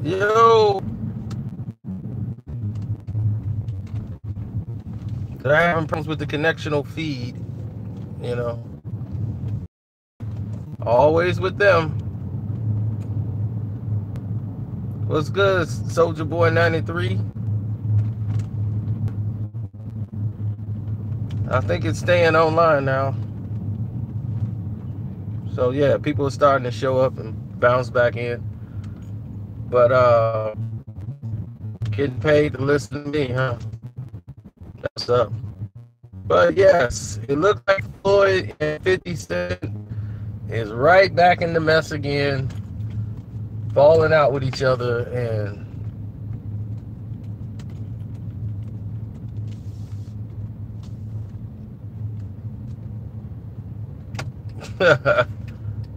Yo, they're having problems with the connectional feed, you know. Always with them. What's good, Soldier Boy 93? I think it's staying online now. So yeah, people are starting to show up and bounce back in. But getting paid to listen to me, huh? That's up. But yes, it looks like Floyd and 50 Cent is right back in the mess again, falling out with each other, and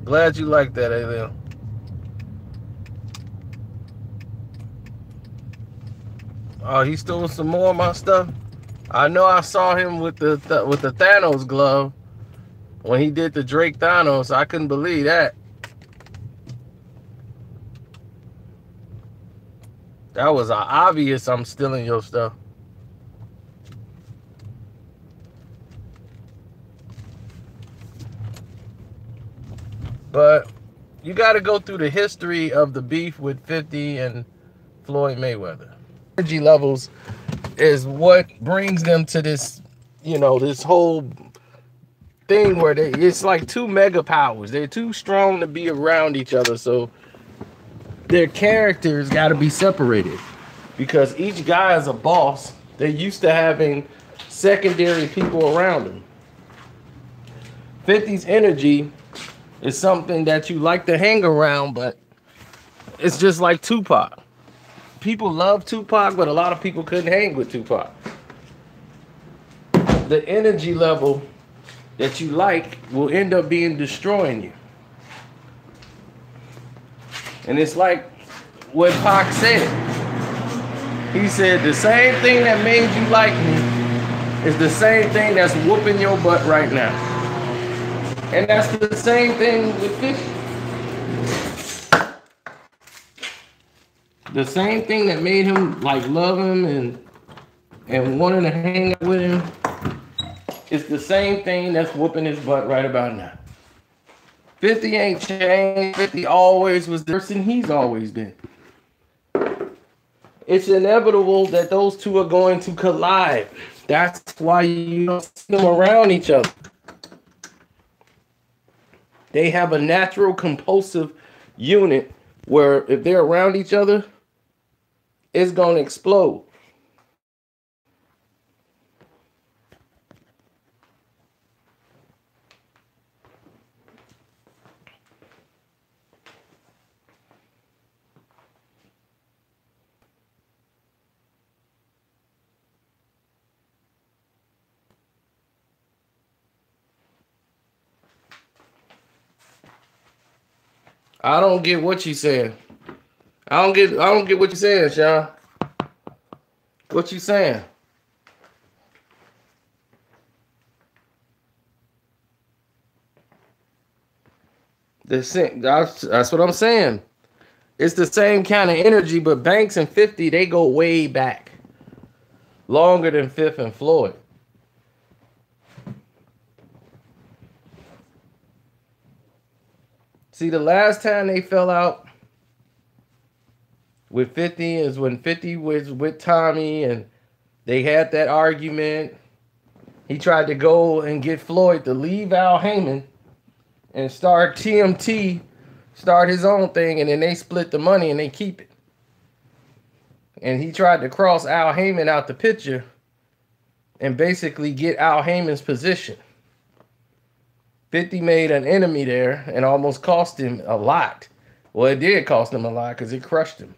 glad you like that, Alien. Oh, he stole some more of my stuff. I know I saw him with the Thanos glove when he did the Drake Thanos. I couldn't believe that. That was obvious. I'm stealing your stuff. But you got to go through the history of the beef with 50 and Floyd Mayweather. Energy levels is what brings them to this, this whole thing where it's like two mega powers. They're too strong to be around each other, so their characters got to be separated because each guy is a boss. They're used to having secondary people around them. 50's energy is something that you like to hang around, but it's just like Tupac. People love Tupac, but a lot of people couldn't hang with Tupac. The energy level that you like will end up being destroying you. And it's like what Pac said. He said, the same thing that made you like me is the same thing that's whooping your butt right now. And that's the same thing with 50. The same thing that made him love him and wanting to hang out with him is the same thing that's whooping his butt right about now. 50 ain't changed. 50 always was the person he's always been. It's inevitable that those two are going to collide. That's why you don't see them around each other. They have a natural compulsive unit where if they're around each other, it's going to explode. I don't get what you saying. I don't get what you saying, Sean. What you saying? That's what I'm saying. It's the same kind of energy, but Banks and 50, they go way back. Longer than Fifth and Floyd. See, the last time they fell out with 50 is when 50 was with Tommy and they had that argument. He tried to go and get Floyd to leave Al Heyman and start TMT, start his own thing, and then they split the money and they keep it. And he tried to cross Al Heyman out the picture and basically get Al Heyman's position. 50 made an enemy there and almost cost him a lot. Well, it did cost him a lot because it crushed him.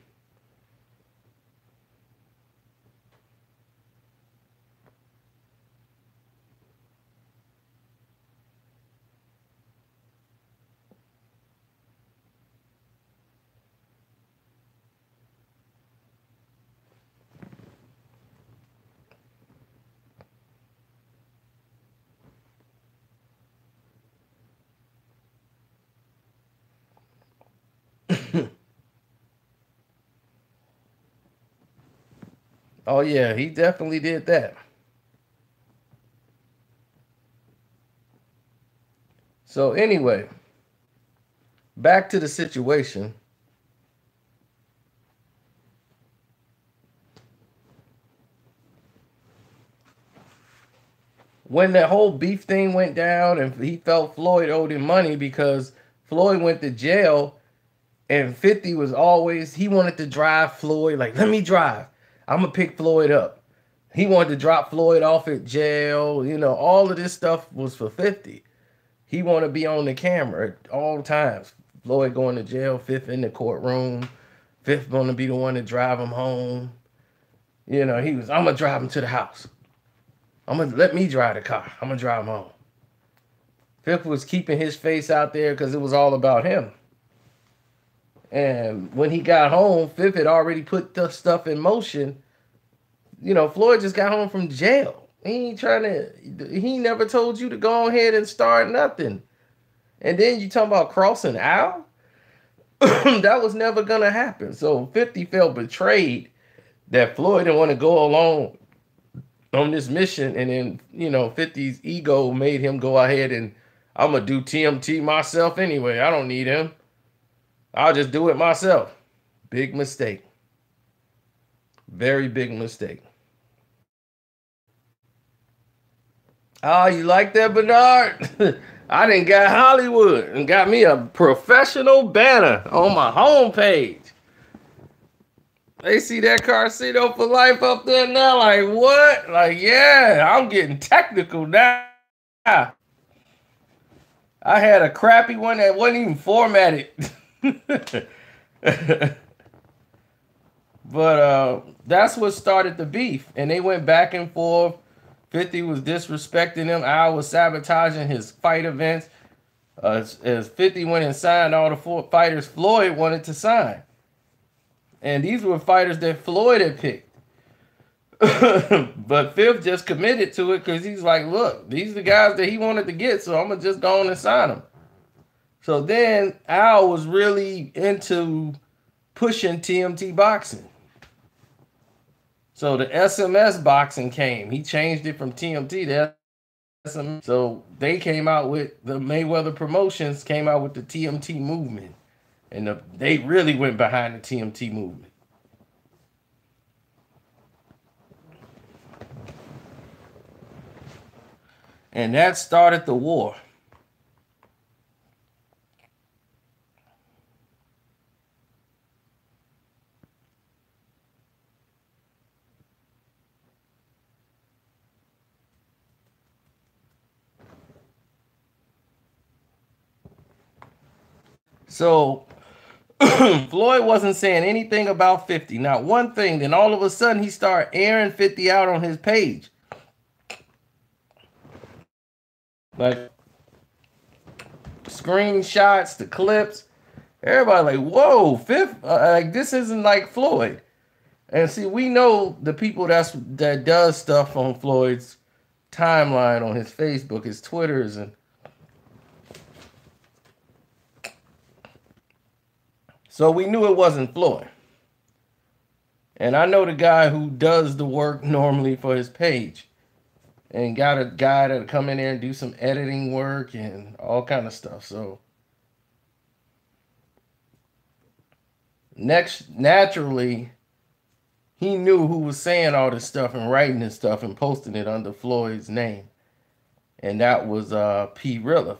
Oh yeah, he definitely did that. So anyway, back to the situation. When that whole beef thing went down and he felt Floyd owed him money because Floyd went to jail and 50 was always, he wanted to drive Floyd, like, let me drive. I'm going to pick Floyd up. He wanted to drop Floyd off at jail. You know, all of this stuff was for 50. He wanted to be on the camera at all times. Floyd going to jail, Fifth in the courtroom. Fifth going to be the one to drive him home. You know, he was, I'm going to drive him to the house. I'm going to let me drive the car. I'm going to drive him home. Fifth was keeping his face out there because it was all about him. And when he got home, Fifth had already put the stuff in motion. You know, Floyd just got home from jail. He ain't trying to, he never told you to go ahead and start nothing. And then you talking about crossing out? That was never going to happen. So 50 felt betrayed that Floyd didn't want to go along on this mission. And then, you know, 50's ego made him go ahead and I'm going to do TMT myself anyway. I don't need him. I'll just do it myself. Big mistake. Very big mistake. Oh, you like that, Bernard? I done got Hollywood and got me a professional banner on my homepage. They see that Carcito for life up there now. Like, what? Like, yeah, I'm getting technical now. I had a crappy one that wasn't even formatted. But that's what started the beef. And they went back and forth. 50 was disrespecting him. Al was sabotaging his fight events. As 50 went and signed all the 4 fighters Floyd wanted to sign. And these were fighters that Floyd had picked. But Fifth just committed to it because he's like, look, these are the guys that he wanted to get, so I'm going to just go on and sign them. So then Al was really into pushing TMT boxing. So the SMS boxing came. He changed it from TMT to SMS. So they came out with, the Mayweather Promotions came out with the TMT movement. And they really went behind the TMT movement. And that started the war. So Floyd wasn't saying anything about 50, not one thing. Then all of a sudden he started airing 50 out on his page. Like screenshots, the clips. Everybody like, whoa, Fifth, like this isn't like Floyd. And see, we know the people that does stuff on Floyd's timeline, on his Facebook, his Twitters, and so we knew it wasn't Floyd. And I know the guy who does the work normally for his page. And got a guy to come in there and do some editing work and all kind of stuff. So naturally, he knew who was saying all this stuff and writing this stuff and posting it under Floyd's name. And that was P. Rilla.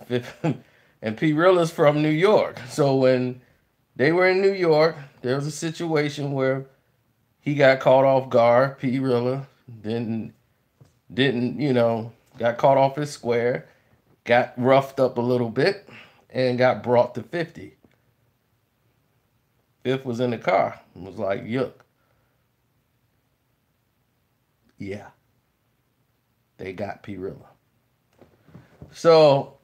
And P. Rilla's from New York. So when they were in New York, there was a situation where he got caught off guard. P. Rilla didn't, you know, got caught off his square, got roughed up a little bit, and got brought to 50. Fifth was in the car and was like, yuck. Yeah. They got P. Rilla. So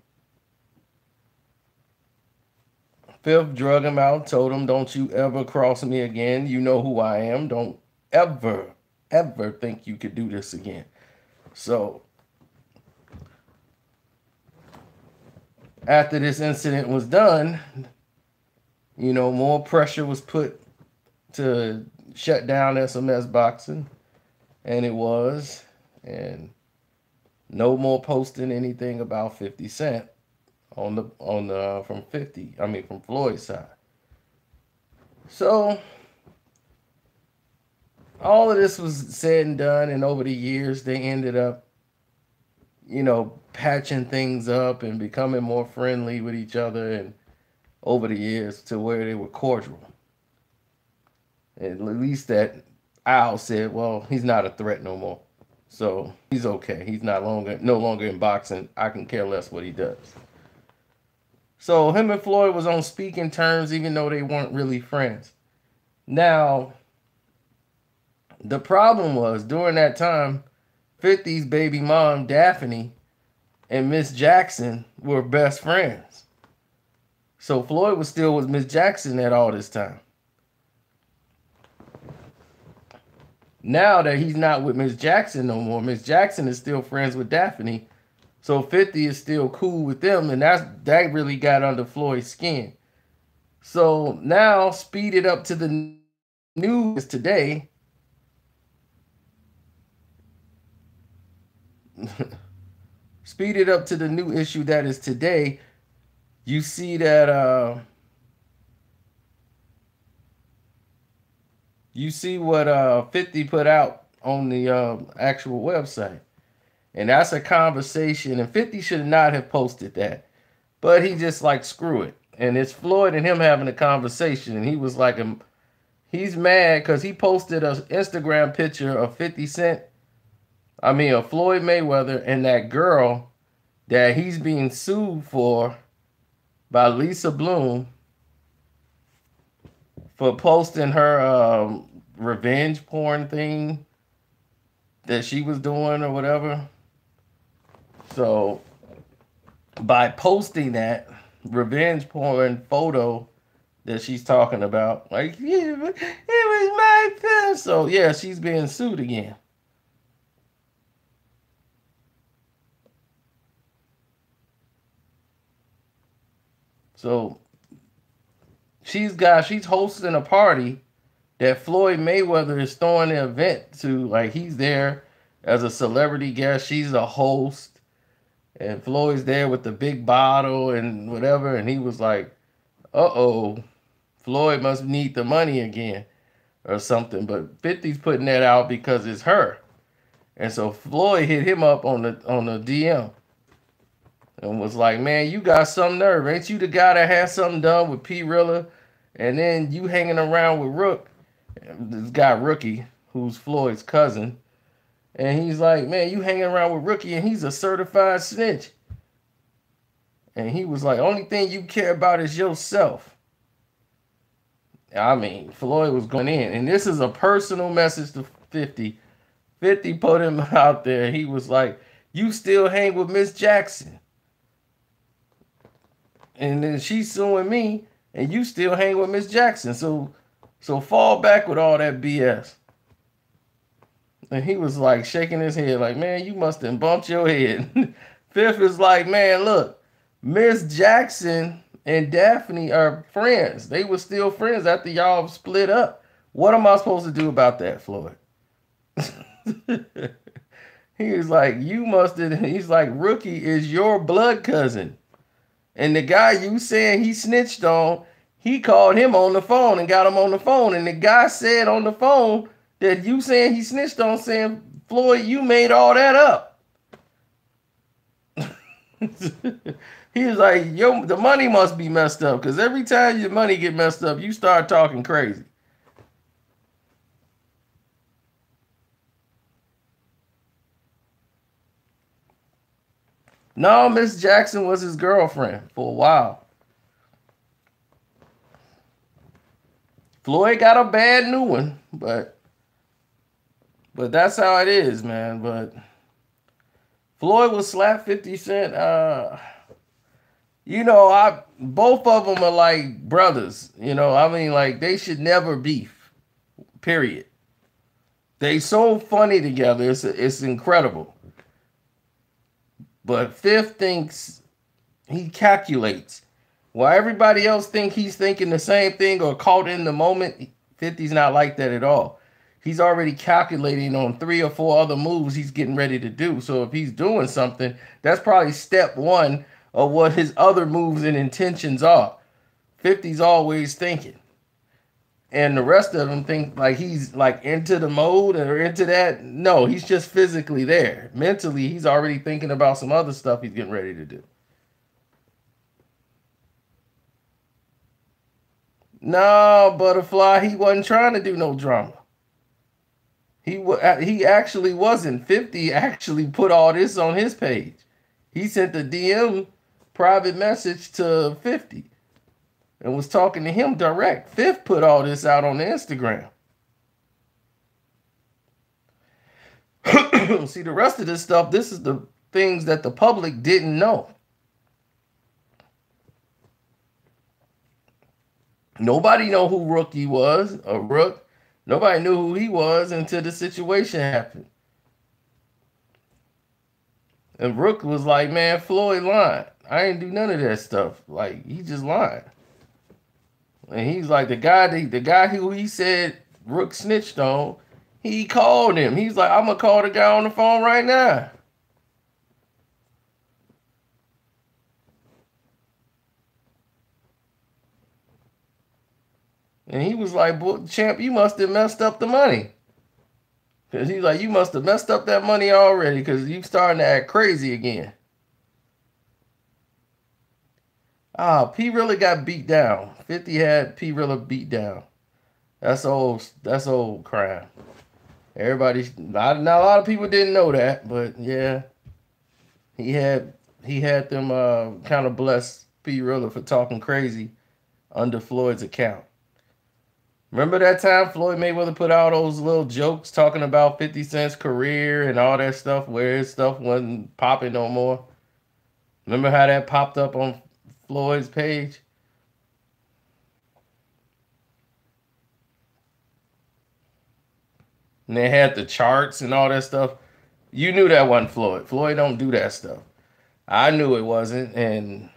Fifth drug him out, told him, don't you ever cross me again. You know who I am. Don't ever, ever think you could do this again. So after this incident was done, you know, more pressure was put to shut down SMS boxing. And it was. And no more posting anything about 50 Cent from 50, I mean from Floyd's side. So all of this was said and done, and over the years they ended up, patching things up and becoming more friendly with each other, and over the years to where they were cordial. At least that Al said, well, he's not a threat no more. So he's okay. He's no longer in boxing. I can care less what he does. So him and Floyd was on speaking terms, even though they weren't really friends. Now, the problem was during that time, 50's baby mom, Daphne, and Miss Jackson were best friends. So Floyd was still with Miss Jackson at all this time. Now that he's not with Miss Jackson no more, Miss Jackson is still friends with Daphne. So 50 is still cool with them, and that really got under Floyd's skin. So now speed it up to the news today. Speed it up to the new issue that is today. You see that you see what 50 put out on the actual website. And that's a conversation, and 50 should not have posted that. But he just like, screw it. And it's Floyd and him having a conversation, and he was like, he's mad because he posted an Instagram picture of 50 Cent, of Floyd Mayweather and that girl that he's being sued for by Lisa Bloom for posting her revenge porn thing that she was doing or whatever. So by posting that revenge porn photo that she's talking about, like, yeah, it was my film. So yeah, she's being sued again. So she's hosting a party that Floyd Mayweather is throwing an event to. Like, he's there as a celebrity guest. She's a host. And Floyd's there with the big bottle and whatever. And he was like, uh-oh, Floyd must need the money again or something. But 50's putting that out because it's her. And so Floyd hit him up on the DM and was like, man, you got some nerve. Ain't you the guy that had something done with P. Rilla? And then you hanging around with Rook, this guy Rookie, who's Floyd's cousin. And he's like, man, you hanging around with Rookie and he's a certified snitch. And he was like, only thing you care about is yourself. Floyd was going in. And this is a personal message to 50. 50 put him out there. He was like, you still hang with Miss Jackson. And then she's suing me and you still hang with Miss Jackson. So fall back with all that BS. And he was like shaking his head like, man, you must have bumped your head. Fifth is like, man, look, Miss Jackson and Daphne are friends. They were still friends after y'all split up. What am I supposed to do about that, Floyd? He was like, he's like, Rookie is your blood cousin. And the guy you saying he snitched on, he called him on the phone and got him on the phone. And the guy said on the phone that you saying he snitched on, saying, Floyd, you made all that up. He was like, the money must be messed up, because every time your money get messed up, you start talking crazy. No, Miss Jackson was his girlfriend for a while. Floyd got a bad new one, but that's how it is, man. But Floyd will slap 50 Cent. Both of them are like brothers. Like, they should never beef. Period. They so funny together. It's incredible. But Fifth thinks, he calculates. While everybody else think he's thinking the same thing or caught in the moment, 50's not like that at all. he's already calculating on 3 or 4 other moves he's getting ready to do. So if he's doing something, that's probably step one of what his other moves and intentions are. 50's always thinking. And the rest of them think like he's like into the mode or into that. No, he's just physically there. Mentally, he's already thinking about some other stuff he's getting ready to do. No, Butterfly, he wasn't trying to do no drama. He actually wasn't. 50 actually put all this on his page. He sent a DM private message to 50 and was talking to him direct. Fifth put all this out on the Instagram. See, the rest of this stuff, this is the things that the public didn't know. Nobody know who Rookie was, or Rook. Nobody knew who he was until the situation happened. And Rook was like, man, Floyd lying. I ain't do none of that stuff. Like, he just lying. And he's like, the guy who he said Rook snitched on, he called him. He's like, I'm gonna call the guy on the phone right now. And he was like, champ, you must have messed up the money. Because he's like, you must have messed up that money already because you starting to act crazy again. P really got beat down. 50 had P really beat down. That's old crime. Everybody, not a lot of people didn't know that, but yeah, he had them kind of bless P Rilla for talking crazy under Floyd's account. Remember that time Floyd Mayweather put out those little jokes talking about 50 Cent's career and all that stuff where his stuff wasn't popping no more? Remember how that popped up on Floyd's page? And they had the charts and all that stuff. You knew that wasn't Floyd. Floyd don't do that stuff. I knew it wasn't, and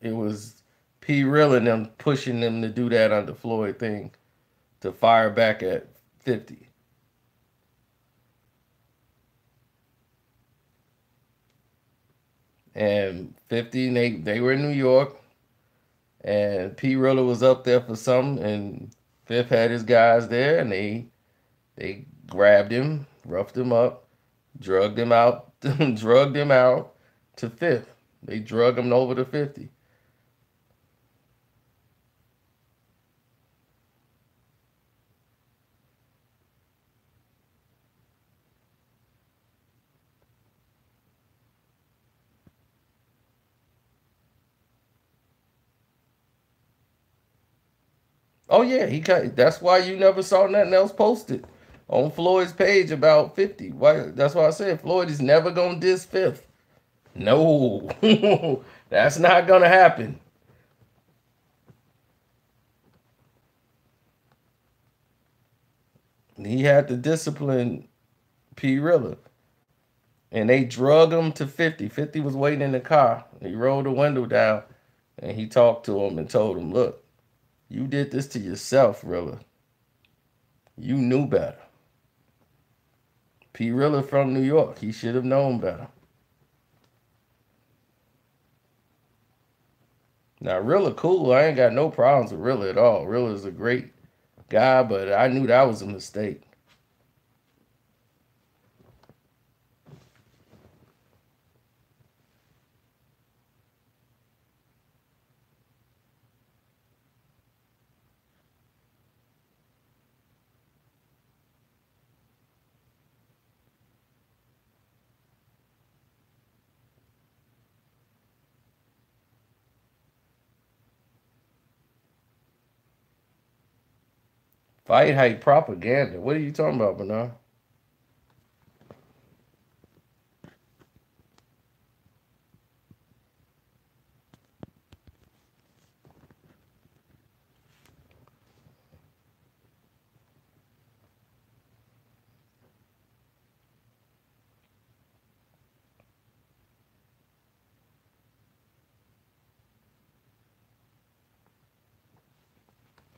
it was P. Real and them pushing them to do that under Floyd thing to fire back at 50. And 50, they were in New York, and P. Rilla was up there for something, and Fifth had his guys there, and they grabbed him, roughed him up, drugged him out, drugged him out to Fifth. They drug him over to 50. Oh yeah, he got. That's why you never saw nothing else posted on Floyd's page about 50. Why? That's why I said Floyd is never gonna diss Fifth. No, that's not gonna happen. He had to discipline P. Rilla, and they drug him to 50. 50 was waiting in the car. He rolled the window down, and he talked to him and told him, "Look, you did this to yourself, Rilla. You knew better." P. Rilla from New York. He should have known better. Now, Rilla cool. I ain't got no problems with Rilla at all. Rilla's a great guy, but I knew that was a mistake. Fight hype propaganda. What are you talking about, Bernard?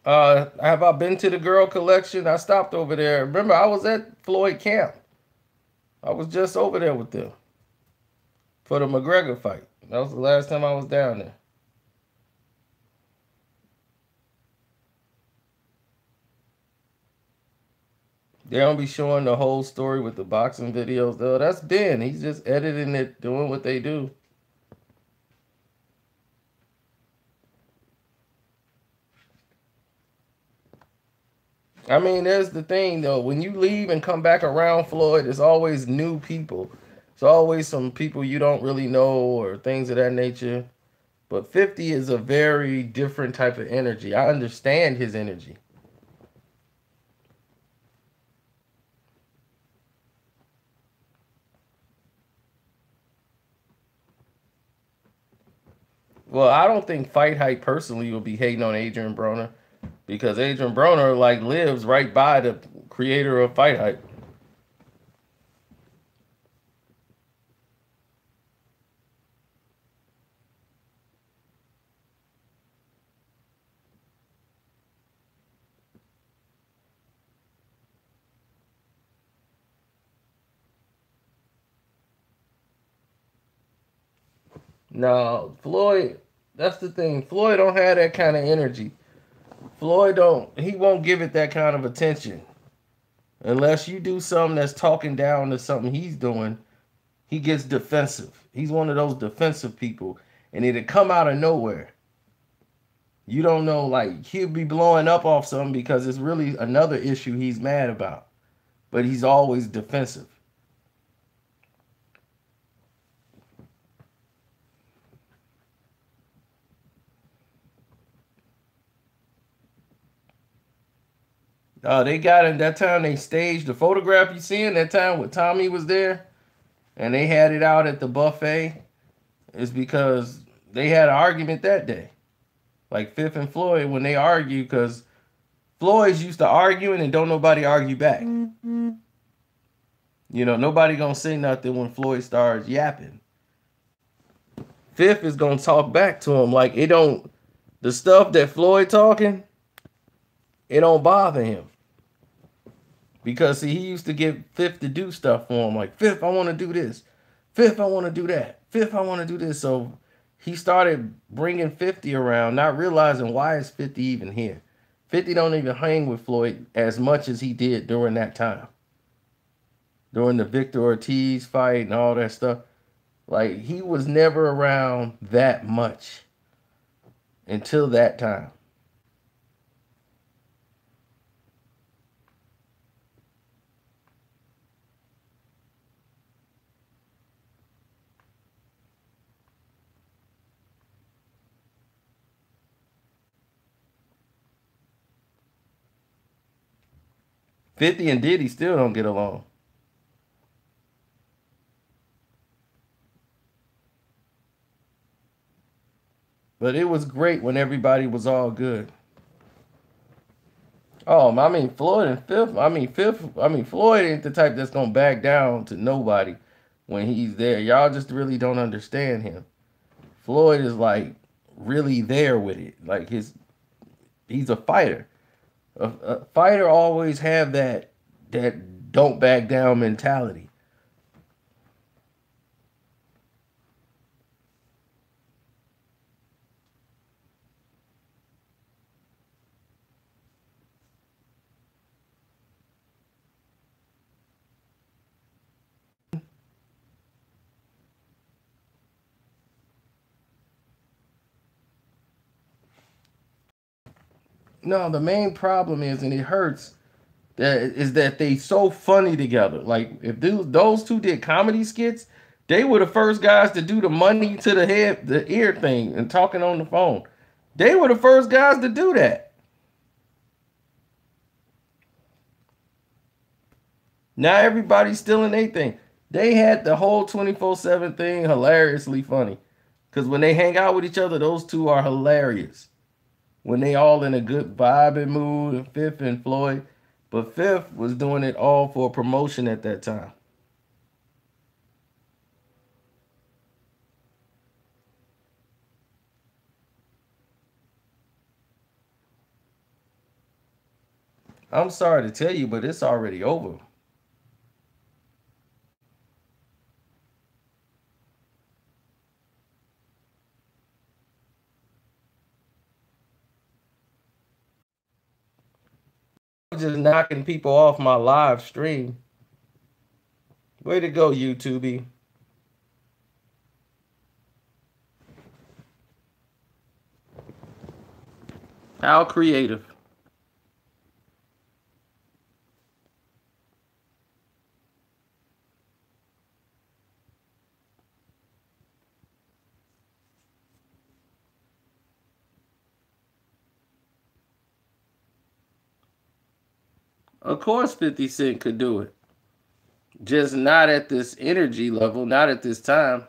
Have I been to the girl collection? I stopped over there. Remember, I was at Floyd camp. I was just over there with them for the McGregor fight. That was the last time I was down there. They don't be showing the whole story with the boxing videos though. That's Ben. He's just editing it, doing what they do. I mean, there's the thing though. When you leave and come back around Floyd, it's always new people. It's always some people you don't really know or things of that nature. But 50 is a very different type of energy. I understand his energy. Well, I don't think Fight Hype personally will be hating on Adrian Broner because Adrian Broner like lives right by the creator of Fight Hype. No, Floyd, that's the thing. Floyd don't have that kind of energy. Floyd don't, he won't give it that kind of attention. Unless you do something that's talking down to something he's doing, he gets defensive. He's one of those defensive people. And it'll come out of nowhere. You don't know, like, he'll be blowing up off something because it's really another issue he's mad about. But he's always defensive. They got in that time they staged the photograph you see in that time when Tommy was there and they had it out at the buffet is because they had an argument that day. Like Fifth and Floyd when they argue because Floyd's used to arguing and don't nobody argue back. You know, nobody gonna say nothing when Floyd starts yapping. Fifth is gonna talk back to him like it don't the stuff that Floyd talking, it don't bother him. Because see, he used to get Fifth to do stuff for him. Like, Fifth, I want to do this. Fifth, I want to do that. Fifth, I want to do this. So he started bringing 50 around, not realizing why is 50 even here. 50 don't even hang with Floyd as much as he did during that time. During the Victor Ortiz fight and all that stuff. Like, he was never around that much until that time. 50 and Diddy still don't get along. But it was great when everybody was all good. Oh, I mean Floyd and Fifth. Floyd ain't the type that's gonna back down to nobody when he's there. Y'all just really don't understand him. Floyd is like really there with it. Like he's a fighter. A fighter always have that don't back down mentality. No, the main problem is, and it hurts, that they so funny together. Like if those two did comedy skits, they were the first guys to do the money to the head, the ear thing, and talking on the phone. They were the first guys to do that. Now everybody's stealing their thing. They had the whole 24/7 thing hilariously funny. Because when they hang out with each other, those two are hilarious. When they all in a good vibe and mood, and Fifth and Floyd. But Fifth was doing it all for promotion at that time. I'm sorry to tell you, but it's already over. I'm just knocking people off my live stream. Way to go, YouTube. How creative. Of course 50 Cent could do it. Just not at this energy level, not at this time.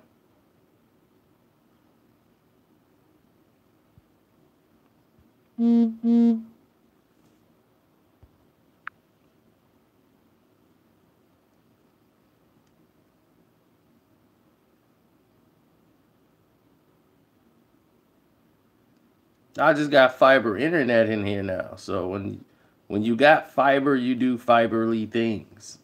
I just got fiber internet in here now. So when you got fiber, you do fiberly things.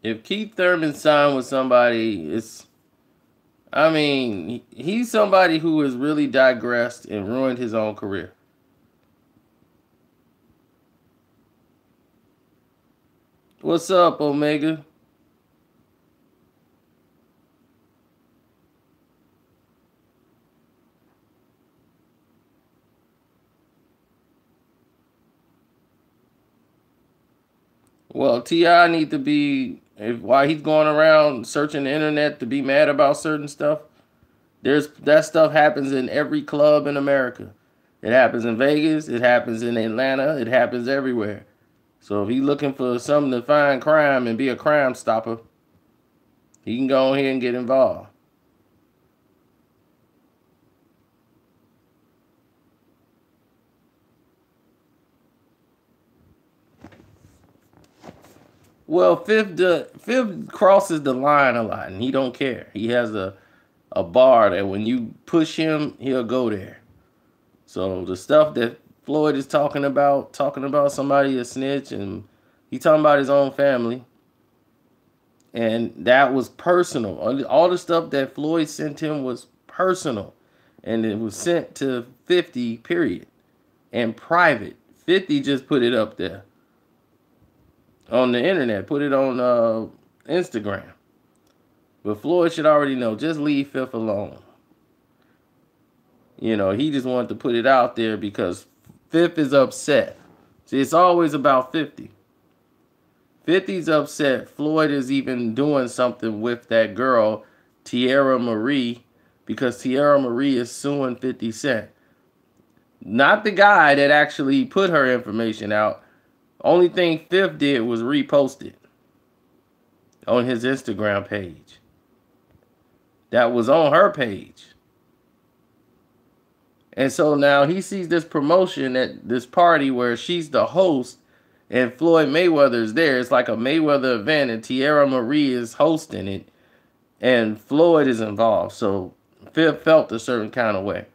If Keith Thurman signed with somebody, I mean, he's somebody who has really digressed and ruined his own career. What's up, Omega? Well, T.I. need to be, while he's going around searching the internet to be mad about certain stuff, that stuff happens in every club in America. It happens in Vegas, it happens in Atlanta, it happens everywhere. So if he's looking for something to find crime and be a crime stopper, he can go ahead and get involved. Well, Fifth crosses the line a lot, and he don't care. He has a bar that when you push him, he'll go there. So the stuff that Floyd is talking about somebody a snitch, and he talking about his own family, and that was personal. All the stuff that Floyd sent him was personal, and it was sent to 50, period, and private. 50 just put it up there on the internet, put it on Instagram. But Floyd should already know, just leave Fifth alone. You know, he just wanted to put it out there because Fifth is upset. See, it's always about 50. 50's upset Floyd is even doing something with that girl, Tierra Marie, because Tierra Marie is suing 50 Cent. Not the guy that actually put her information out. Only thing Fifth did was repost it on his Instagram page. That was on her page. And so now he sees this promotion at this party where she's the host and Floyd Mayweather is there. It's like a Mayweather event and Tierra Marie is hosting it and Floyd is involved. So Fifth felt a certain kind of way.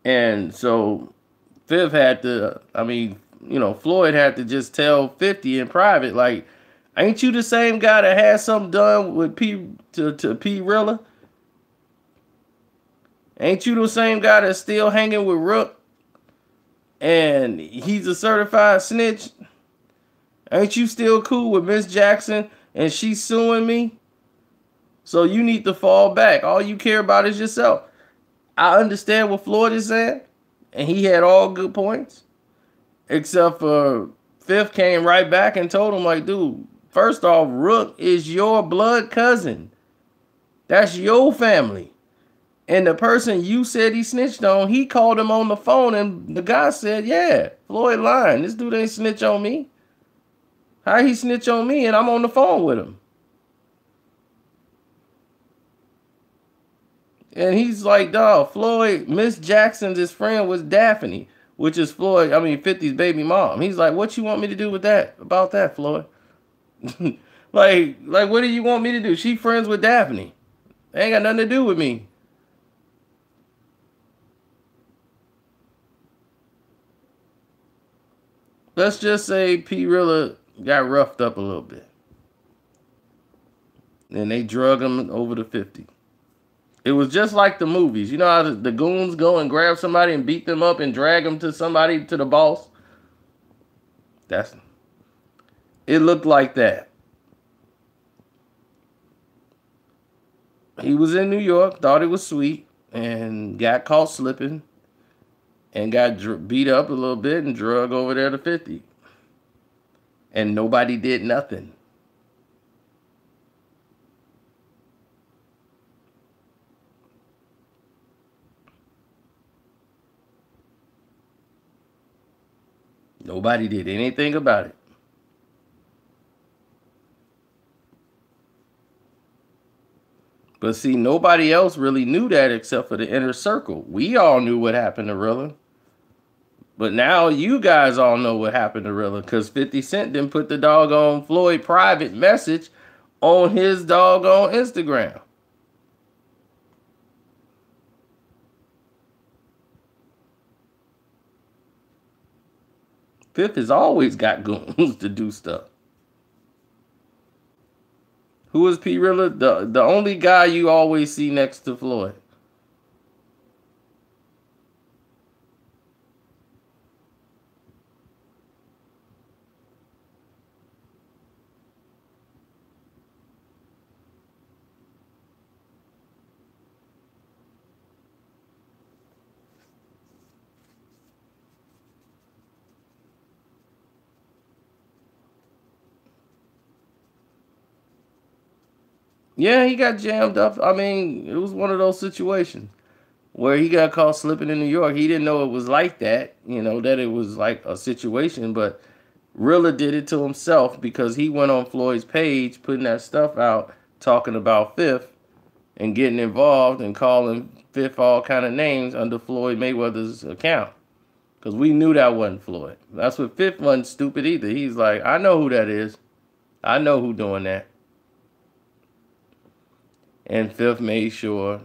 And so Fifth had to, Floyd had to just tell 50 in private, like, ain't you the same guy that had something done with P Rilla? Ain't you the same guy that's still hanging with Rook? And he's a certified snitch? Ain't you still cool with Miss Jackson and she's suing me? So you need to fall back. All you care about is yourself. I understand what Floyd is saying, and he had all good points, except for Fifth came right back and told him, like, dude, first off, Rook is your blood cousin. That's your family. And the person you said he snitched on, he called him on the phone, and the guy said, yeah, Floyd lying. This dude ain't snitch on me. How he snitch on me and I'm on the phone with him? And he's like, dog, Floyd, Miss Jackson's friend was Daphne, which is 50's baby mom. He's like, what you want me to do with that? About that, Floyd? Like, what do you want me to do? She friends with Daphne. They ain't got nothing to do with me. Let's just say P. Rilla got roughed up a little bit. And they drug him over the 50. It was just like the movies. You know how the goons go and grab somebody and beat them up and drag them to somebody, to the boss? It looked like that. He was in New York, thought it was sweet, and got caught slipping and got beat up a little bit and drug over there to 50. And nobody did nothing. Nobody did anything about it. But see, nobody else really knew that except for the inner circle. We all knew what happened to Rilla. But now you guys all know what happened to Rilla because 50 Cent didn't put the doggone Floyd private message on his doggone Instagram. Fifth has always got goons to do stuff. Who is P. Rilla? The only guy you always see next to Floyd. Yeah, he got jammed up. I mean, it was one of those situations where he got caught slipping in New York. He didn't know it was like that, you know, that it was like a situation, but Rilla did it to himself because he went on Floyd's page putting that stuff out, talking about Fifth and getting involved and calling Fifth all kind of names under Floyd Mayweather's account. Because we knew that wasn't Floyd. That's what Fifth wasn't stupid either. He's like, I know who that is. I know who doing that. And Fifth made sure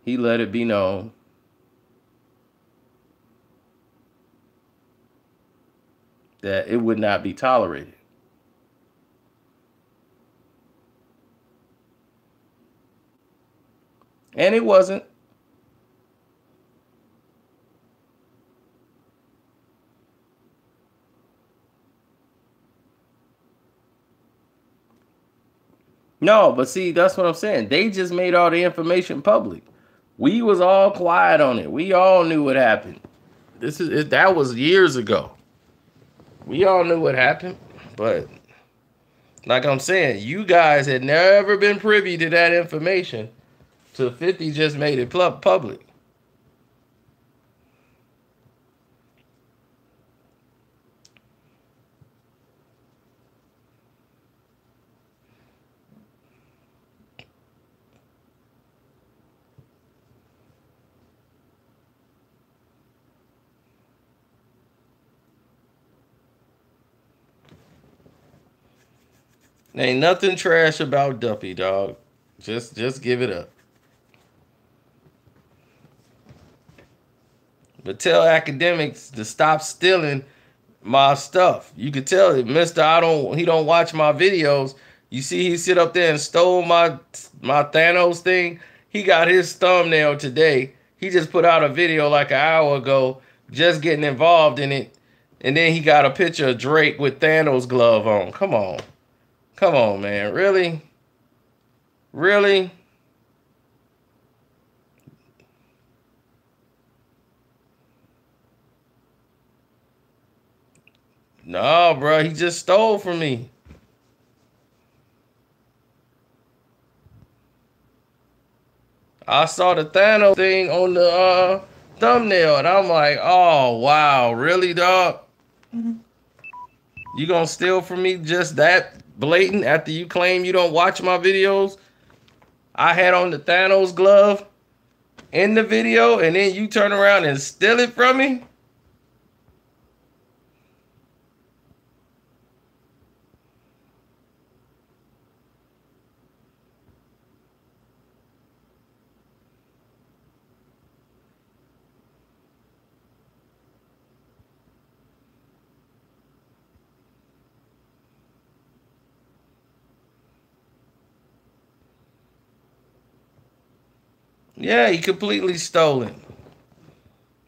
he let it be known that it would not be tolerated. And it wasn't. No, but see, that's what I'm saying. They just made all the information public. We was all quiet on it. We all knew what happened. That was years ago. We all knew what happened, but like I'm saying, you guys had never been privy to that information till 50 just made it public. Ain't nothing trash about Duppy, dog. Just give it up. But tell academics to stop stealing my stuff. You could tell it, Mister. He don't watch my videos. You see, he sit up there and stole my Thanos thing. He got his thumbnail today. He just put out a video like an hour ago, just getting involved in it, and then he got a picture of Drake with Thanos glove on. Come on, man. Really, really. No, bro, he just stole from me. I saw the Thanos thing on the thumbnail, and I'm like, oh, wow, really, dog? You gonna steal from me just that blatant after you claim you don't watch my videos? I had on the Thanos glove in the video, and then you turn around and steal it from me? Yeah, he completely stole it.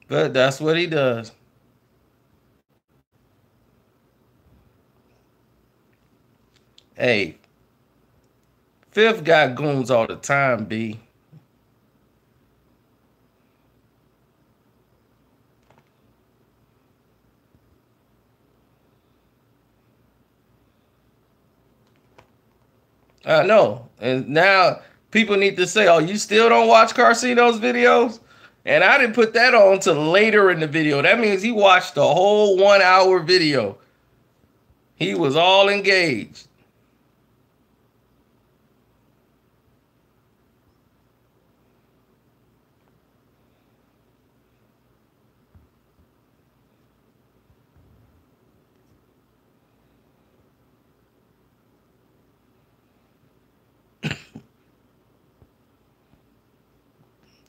But that's what he does. Hey, Fifth got goons all the time, B. I know. And now people need to say, oh, you still don't watch Carcino's videos? And I didn't put that on till later in the video. That means he watched the whole 1 hour video. He was all engaged.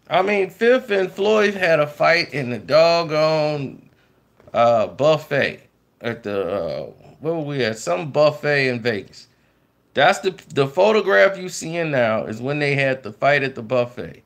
I mean, Fifth and Floyd had a fight in the doggone buffet at the where were we at? Some buffet in Vegas. That's the photograph you seeing now is when they had the fight at the buffet.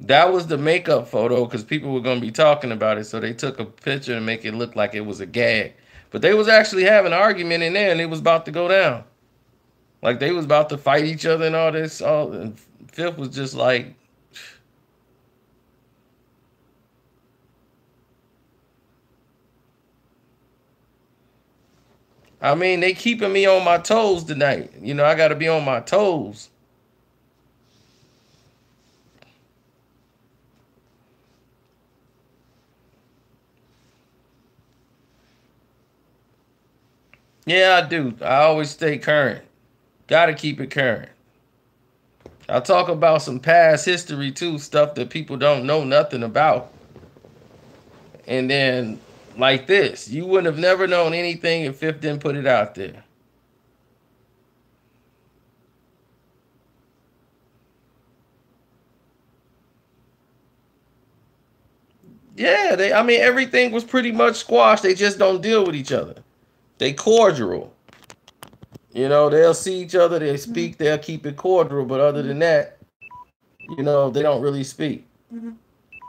That was the makeup photo because people were going to be talking about it, so they took a picture and make it look like it was a gag. But they was actually having an argument in there, and it was about to go down. Like they was about to fight each other and all this. All and Fifth was just like, I mean, they keeping me on my toes tonight. You know, I got to be on my toes. Yeah, I do. I always stay current. Got to keep it current. I talk about some past history too, stuff that people don't know nothing about. And then like this, you wouldn't have never known anything if Fifth didn't put it out there. Yeah, I mean everything was pretty much squashed. They just don't deal with each other. They cordial. You know, they'll see each other, they speak, they'll keep it cordial, but other than that, you know, they don't really speak.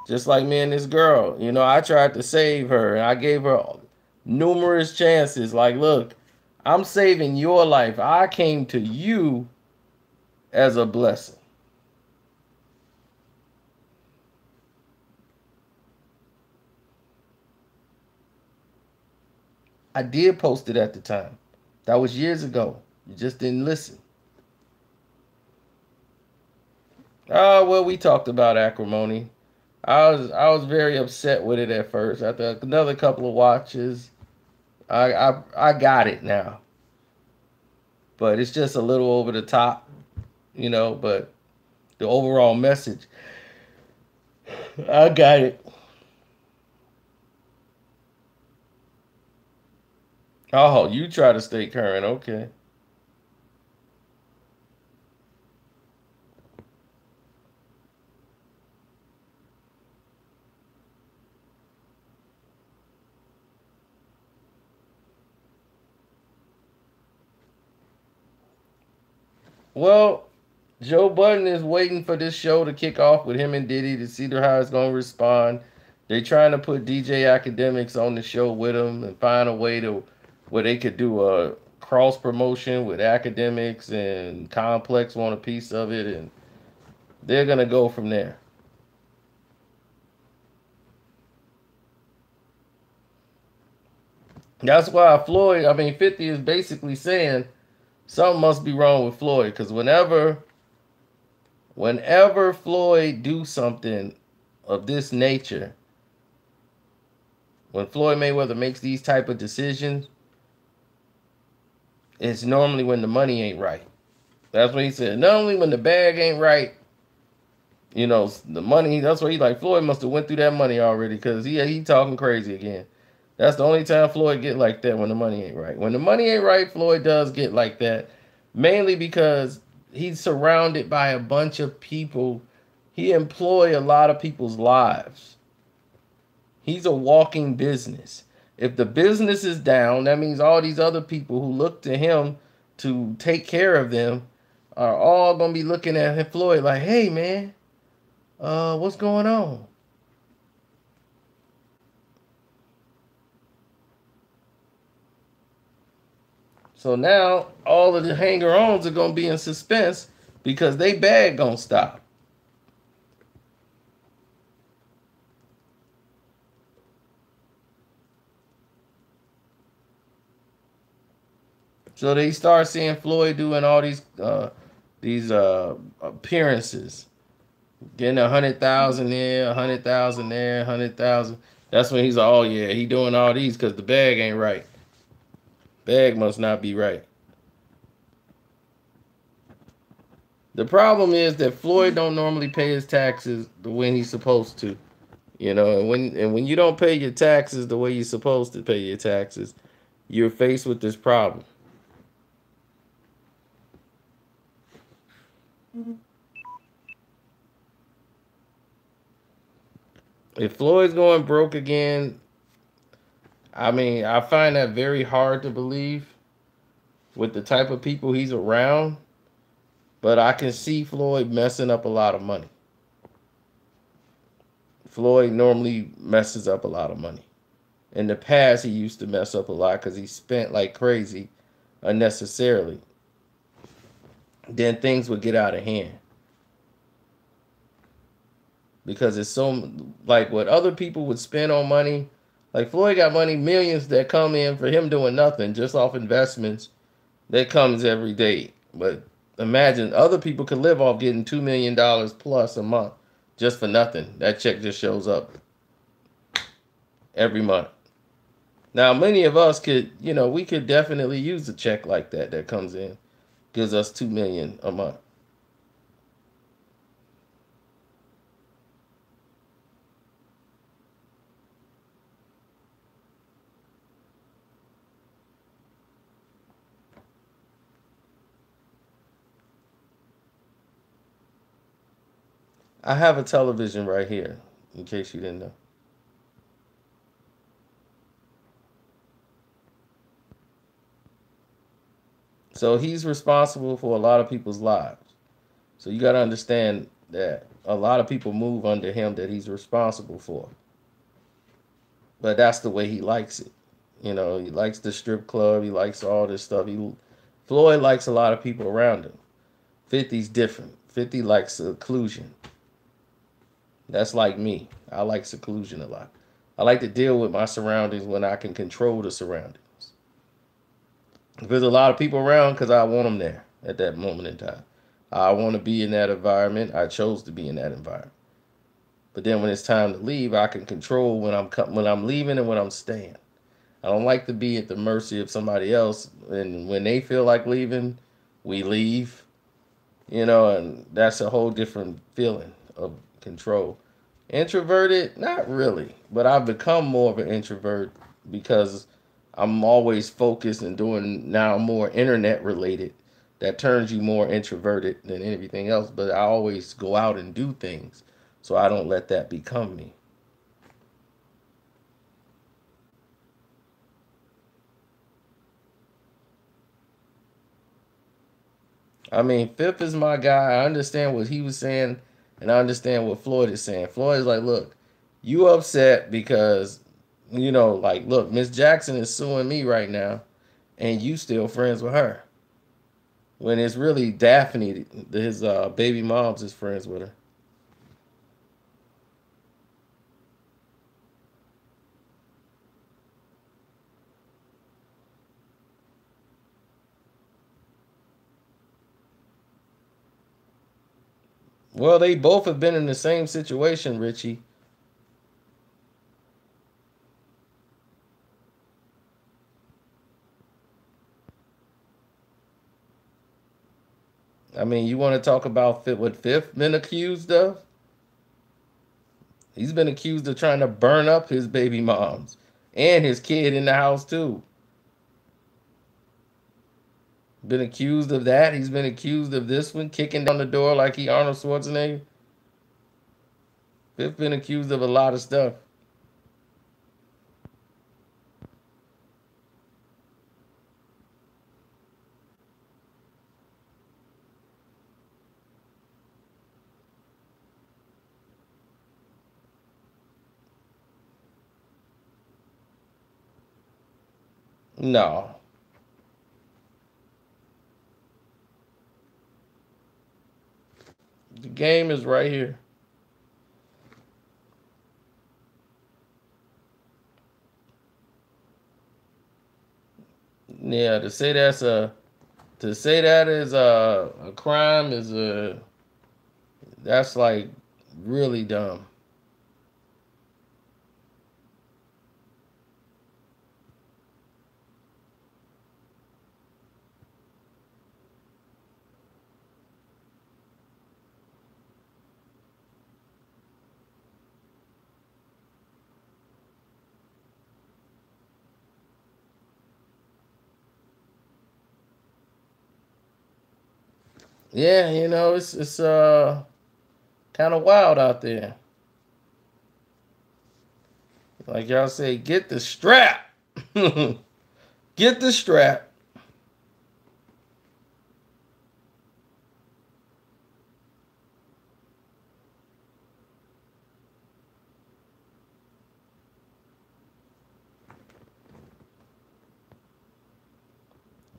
Just like me and this girl, you know, I tried to save her and I gave her numerous chances. Like, look, I'm saving your life. I came to you as a blessing. I did post it at the time. That was years ago. You just didn't listen. Oh, well, we talked about acrimony. I was very upset with it at first. After another couple of watches, I got it now. But it's just a little over the top, you know, but the overall message, I got it. Oh, you try to stay current, okay. Well, Joe Budden is waiting for this show to kick off with him and Diddy to see how it's gonna respond. They trying to put DJ Academics on the show with him and find a way to where they could do a cross promotion with Academics and Complex want a piece of it, and they're gonna go from there. That's why Floyd, I mean 50 is basically saying something must be wrong with Floyd because whenever Floyd do something of this nature, when Floyd Mayweather makes these type of decisions, it's normally when the money ain't right. That's what he said. Not only when the bag ain't right, you know, the money. That's what he like. Floyd must have went through that money already because he talking crazy again. That's the only time Floyd get like that when the money ain't right. When the money ain't right, Floyd does get like that, mainly because he's surrounded by a bunch of people He employ a lot of people's lives. He's a walking business. If the business is down, that means all these other people who look to him to take care of them are all gonna be looking at Floyd like, "Hey, man, what's going on?" So now all of the hanger-ons are gonna be in suspense because they bag gonna stop. So they start seeing Floyd doing all these appearances, getting 100,000 there, 100,000 there, 100,000. That's when he's like, "Oh yeah, he doing all these because the bag ain't right. Bag must not be right." The problem is that Floyd don't normally pay his taxes the way he's supposed to. And when you don't pay your taxes the way you're supposed to pay your taxes, you're faced with this problem. If Floyd's going broke again, I mean, I find that very hard to believe with the type of people he's around, but I can see Floyd messing up a lot of money. Floyd normally messes up a lot of money. In the past, he used to mess up a lot because he spent like crazy unnecessarily. Then things would get out of hand because it's so like what other people would spend on money. Like Floyd got money, millions that come in for him doing nothing, just off investments that comes every day. But imagine other people could live off getting $2 million plus a month just for nothing. That check just shows up every month. Now, many of us could, we could definitely use a check like that comes in, gives us 2 million a month. I have a television right here, in case you didn't know. So he's responsible for a lot of people's lives. So you got to understand that a lot of people move under him that he's responsible for. But that's the way he likes it. He likes the strip club. He likes all this stuff. Floyd likes a lot of people around him. 50's different. 50 likes seclusion. That's like me. I like seclusion a lot. I like to deal with my surroundings when I can control the surroundings. If there's a lot of people around, because I want them there at that moment in time. I want to be in that environment. I chose to be in that environment. But then when it's time to leave, I can control when I'm leaving and when I'm staying. I don't like to be at the mercy of somebody else. And when they feel like leaving, we leave. And that's a whole different feeling of control. Introverted, not really, but I've become more of an introvert because I'm always focused and doing now more internet related. That turns you more introverted than anything else, but I always go out and do things, so I don't let that become me. I mean, Fifth is my guy. I understand what he was saying, and I understand what Floyd is saying. Floyd is like, look, you upset because, like, look, Miss Jackson is suing me right now, and you still friends with her. When it's really Daphne, his baby mom's is friends with her. Well, they both have been in the same situation, Richie. I mean, you want to talk about what Fifth been accused of? He's been accused of trying to burn up his baby moms and his kid in the house too. Been accused of that. He's been accused of this one, kicking down the door like he Arnold Schwarzenegger. Fifth been accused of a lot of stuff. No. The game is right here. Yeah, to say that is a crime is that's like really dumb. Yeah, it's kind of wild out there. Like y'all say, get the strap. Get the strap.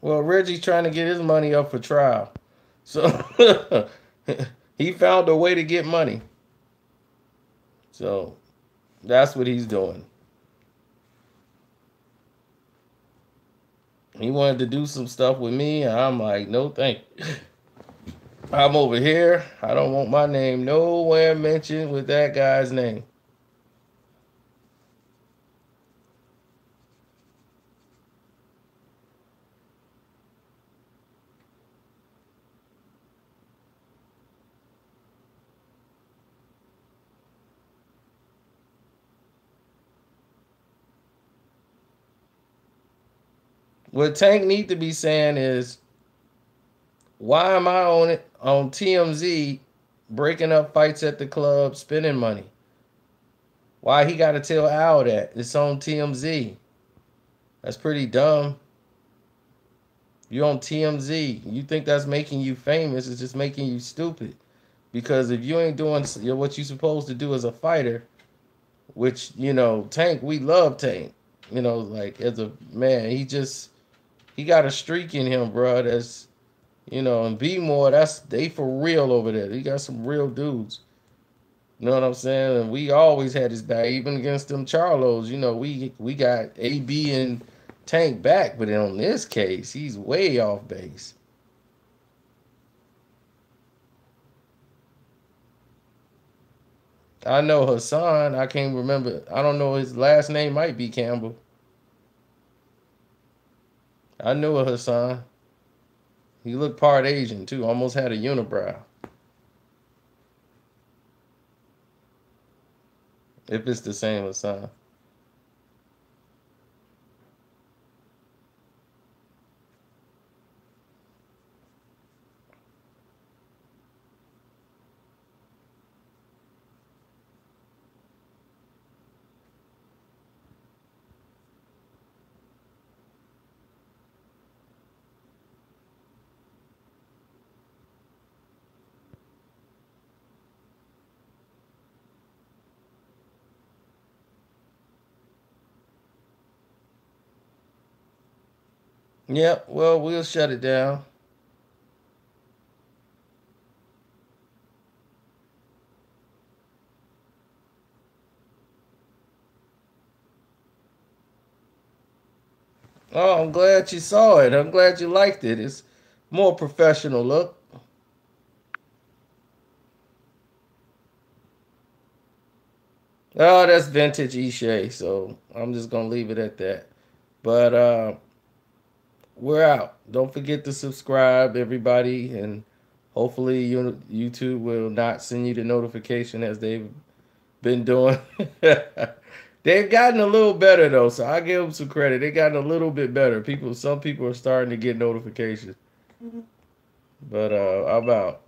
Well, Reggie's trying to get his money up for trial. So he found a way to get money. So that's what he's doing. He wanted to do some stuff with me, and I'm like, no, thank you. I'm over here. I don't want my name nowhere mentioned with that guy's name. What Tank need to be saying is, why am I on it on TMZ breaking up fights at the club, spending money? Why he got to tell Al that it's on TMZ? That's pretty dumb. You're on TMZ. You think that's making you famous? It's just making you stupid. Because if you ain't doing what you're supposed to do as a fighter, which Tank, we love Tank. Like as a man, he got a streak in him, bro. That's and B more, they for real over there. He got some real dudes. You know what I'm saying? And we always had his back, even against them Charlos. We got AB and Tank back, but on this case, he's way off base. I know Hassan. I can't remember. I don't know, his last name might be Campbell. I knew a Hassan. He looked part Asian too. Almost had a unibrow. If it's the same Hassan. Yep. Well, we'll shut it down. Oh, I'm glad you saw it. I'm glad you liked it. It's more professional look. Oh, that's vintage Ishay, so I'm just gonna leave it at that. But we're out. Don't forget to subscribe, everybody, and hopefully YouTube will not send you the notification as they've been doing. They've gotten a little better though, so I give them some credit. They gotten a little bit better. Some people are starting to get notifications. But I'm out.